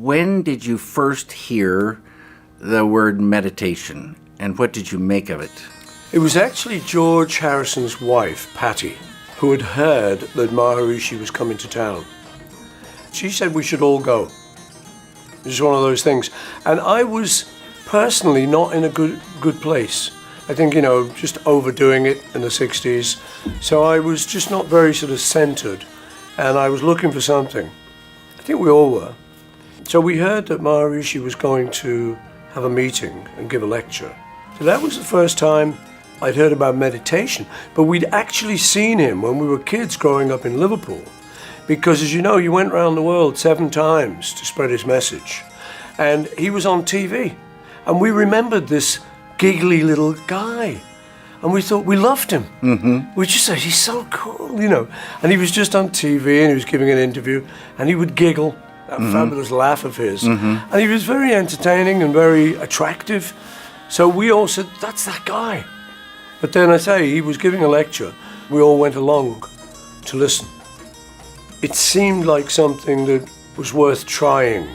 when did you first hear the word meditation, and what did you make of it? It was actually George Harrison's wife, Patty, who had heard that Maharishi was coming to town. She said we should all go. It was one of those things. And I was personally not in a good place. I think, just overdoing it in the 60s. So I was just not very sort of centered, and I was looking for something. I think we all were. So we heard that Maharishi was going to have a meeting and give a lecture. So that was the first time I'd heard about meditation, but we'd actually seen him when we were kids growing up in Liverpool. Because as you know, he went around the world 7 times to spread his message. And he was on TV. And we remembered this giggly little guy. And we thought we loved him. Mm-hmm. We just said, he's so cool, And he was just on TV and he was giving an interview and he would giggle, that fabulous laugh of his. Mm-hmm. And he was very entertaining and very attractive. So we all said, that's that guy. But then I say, he was giving a lecture. We all went along to listen. It seemed like something that was worth trying.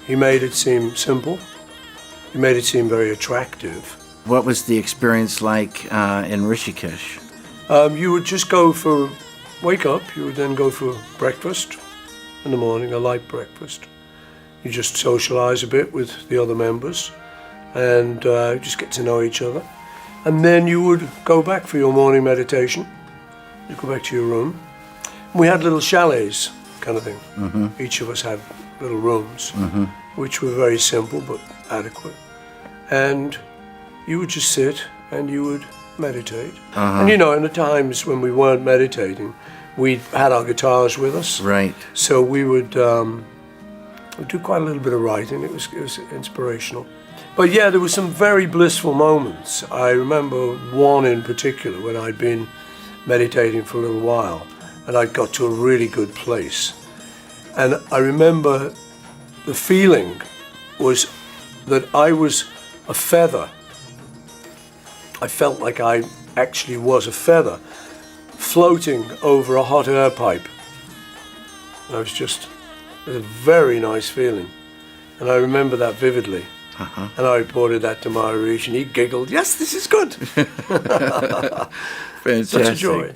He made it seem simple. He made it seem very attractive. What was the experience like in Rishikesh? You would just wake up, you would then go for breakfast in the morning, a light breakfast. You just socialize a bit with the other members and just get to know each other. And then you would go back for your morning meditation. You go back to your room. We had little chalets kind of thing. Mm-hmm. Each of us had little rooms, which were very simple but adequate. And you would just sit and you would meditate. Uh-huh. And in the times when we weren't meditating, we had our guitars with us. Right. So we would do quite a little bit of writing. It was inspirational. But yeah, there were some very blissful moments. I remember one in particular when I'd been meditating for a little while and I got to a really good place. And I remember the feeling was that I was a feather. I felt like I actually was a feather floating over a hot air pipe. And it was a very nice feeling. And I remember that vividly. Uh-huh. And I reported that to Maharishi and he giggled, yes, this is good. Fantastic. Such a joy.